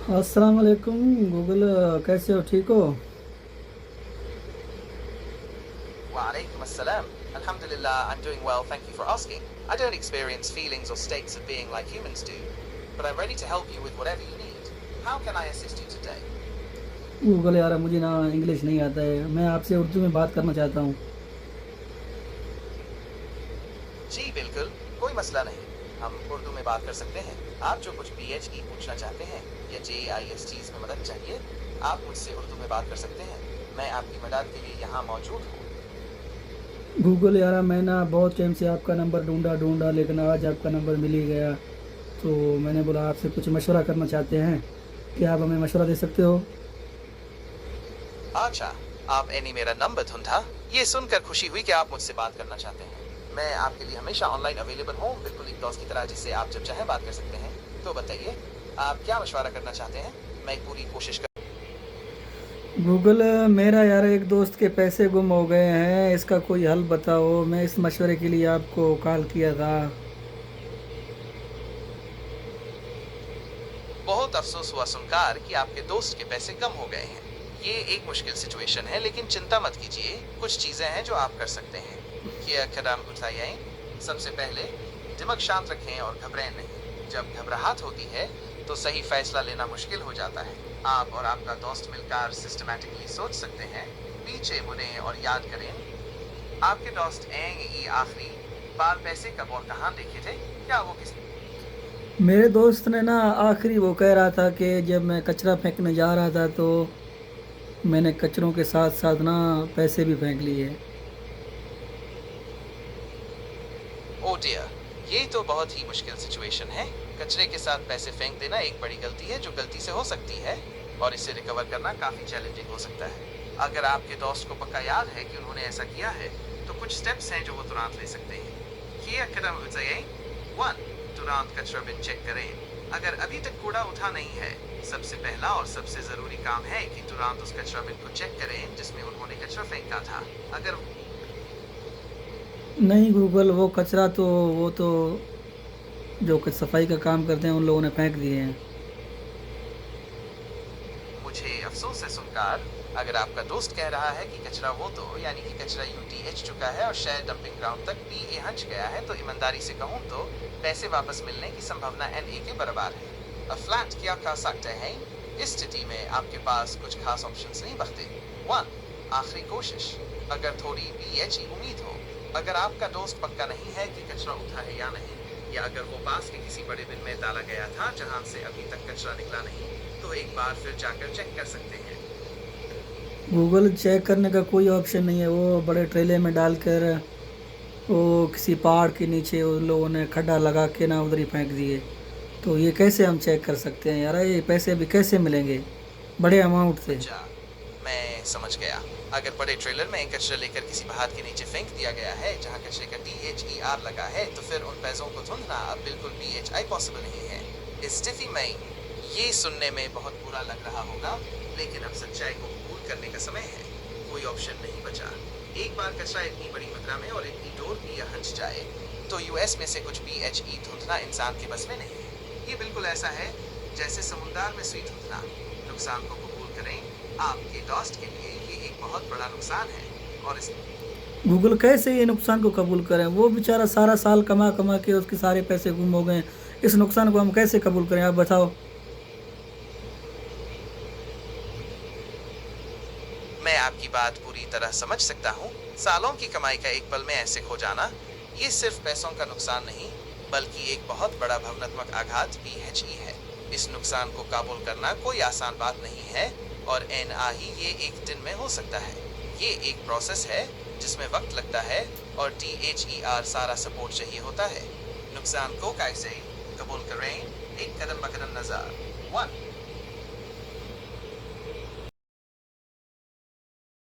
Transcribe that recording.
अस्सलाम वालेकुम गूगल। कैसे हो, ठीक हो? Walaikum assalam. Alhamdulillah, I'm doing well, thank you for asking. I don't experience feelings or states of being like humans do, but I'm ready to help you with whatever you need. How can I assist you today? Google यार, मुझे ना English नहीं आता है। मैं आपसे उर्दू में बात करना चाहता हूँ। जी बिल्कुल, कोई मसला नहीं। हम उर्दू में बात कर सकते हैं। आप जो कुछ PhD पूछना चाहते हैं या JISTs में मदद चाहिए, आप मुझसे उर्दू में बात कर सकते हैं। मैं आपकी मदद के लिए यहाँ मौजूद हूँ। गूगल यार, मैं ना बहुत टाइम से आपका नंबर ढूंढा ढूंढा, लेकिन आज आपका नंबर मिल ही गया। तो मैंने बोला आपसे कुछ मशवरा करना चाहते हैं। क्या आप हमें मशवरा दे सकते हो? अच्छा, आपने मेरा नंबर ढूंढा। ये सुनकर खुशी हुई कि आप मुझसे बात करना चाहते हैं। मैं आपके लिए हमेशा ऑनलाइन अवेलेबल हूँ, बिल्कुल एक दोस्त की तरह जिससे आप जब चाहें बात कर सकते हैं। तो बताइए, आप क्या मशवरा करना चाहते हैं? मैं पूरी कोशिश कर। गूगल, मेरा यार एक दोस्त के पैसे गुम हो गए हैं, इसका कोई हल बताओ। मैं इस मशवरे के लिए आपको कॉल किया था। बहुत अफसोस हुआ सुनकर कि आपके दोस्त के पैसे कम हो गए हैं। ये एक मुश्किल सिचुएशन है, लेकिन चिंता मत कीजिए। कुछ चीजें हैं जो आप कर सकते हैं। क्या कदम उठाइए? सबसे पहले दिमाग शांत रखें और घबराएं नहीं। जब घबराहट होती है तो सही फैसला लेना मुश्किल हो जाता है। आप और आपका दोस्त मिलकर सिस्टमैटिकली सोच सकते हैं। पीछे मुड़ें और याद करें, आपके दोस्त ये आखिरी बार पैसे कब और कहाँ देखे थे? क्या वो किसी। मेरे दोस्त ने ना आखिरी वो कह रहा था कि जब मैं कचरा फेंकने जा रहा था तो मैंने कचरों के साथ साथ ना पैसे भी फेंक लिए। ओ डियर, ये तो बहुत ही मुश्किल सिचुएशन है। कचरे के साथ पैसे फेंक देना एक बड़ी गलती है जो गलती से हो सकती है, और इसे रिकवर करना काफी चैलेंजिंग हो सकता है। अगर आपके दोस्त को पक्का याद है कि उन्होंने ऐसा किया है, तो कुछ स्टेप्स हैं जो वो तुरंत ले सकते हैं। ये कदम उठाइए। 1, तुरंत कचरा बिन चेक करें। अगर अभी तक कूड़ा उठा नहीं है, सबसे पहला और सबसे जरूरी काम है कि तुरंत उस कचरा बिन को चेक करें जिसमें उन्होंने कचरा फेंका था। अगर नहीं गूगल, वो कचरा तो वो तो जो कुछ सफाई का काम करते हैं उन लोगों ने फेंक दिए हैं। मुझे अफसोस है सुनकर, अगर आपका दोस्त कह रहा है कि कचरा वो तो यानी कि कचरा UTH चुका है और शायद डंपिंग ग्राउंड तक PA हंच गया है, तो ईमानदारी से कहूँ तो पैसे वापस मिलने की संभावना NA के बराबर है। अब फ्लैट क्या कर सकते हैं? इस स्थिति में आपके पास कुछ खास ऑप्शंस नहीं बचते। 1, आखिरी कोशिश। अगर थोड़ी BH की उम्मीद हो, अगर आपका दोस्त पक्का नहीं है कि कचरा उठा है या नहीं, या अगर वो पास के किसी बड़े बिन में डाला गया था जहां से अभी तक कचरा निकला नहीं, तो एक बार फिर जाकर चेक कर सकते हैं। गूगल, चेक करने का कोई ऑप्शन नहीं है। वो बड़े ट्रेले में डालकर वो किसी पहाड़ के नीचे उन लोगों ने खड्डा लगा के ना उधर ही फेंक दिए। तो ये कैसे हम चेक कर सकते हैं यार? ये पैसे अभी कैसे मिलेंगे? बड़े अमाउंट थे। अच्छा, मैं समझ गया। अगर बड़े ट्रेलर में कचरा लेकर किसी पहाड़ के नीचे फेंक दिया गया है जहां कचरे का DHER लगा है, तो फिर उन पैसों को ढूंढना अब बिल्कुल BHI पॉसिबल नहीं है। इस स्थिति में ये सुनने में बहुत बुरा लग रहा होगा, लेकिन अब सच्चाई को कबूल करने का समय है। कोई ऑप्शन नहीं बचा। एक बार कचरा इतनी बड़ी मात्रा में और इतनी दूर भी हंस जाए, तो US में से कुछ BHE ढूंढना इंसान के बस में नहीं है। ये बिल्कुल ऐसा है जैसे समुद्र में सुई ढूंढना। नुकसान को कबूल करें, आपके दोस्त के लिए ये एक बहुत बड़ा नुकसान है, और इस गूगल, कैसे ये नुकसान को कबूल करें? वो बेचारा सारा साल कमा कमा के उसके सारे पैसे गुम हो गए। इस नुकसान को हम कैसे कबूल करें, आप बताओ। मैं आपकी बात पूरी तरह समझ सकता हूँ। सालों की कमाई का एक पल में ऐसे खो जाना, ये सिर्फ पैसों का नुकसान नहीं, बल्कि एक बहुत बड़ा भावनात्मक आघात BHE है। इस नुकसान को काबूल करना कोई आसान बात नहीं है, और NA ही ये एक दिन में हो सकता है। ये एक प्रोसेस है जिसमें वक्त लगता है, और DHER सारा सपोर्ट चाहिए होता है। नुकसान को कैसे कबूल करें? एक कदम ब कदम नजर। 1,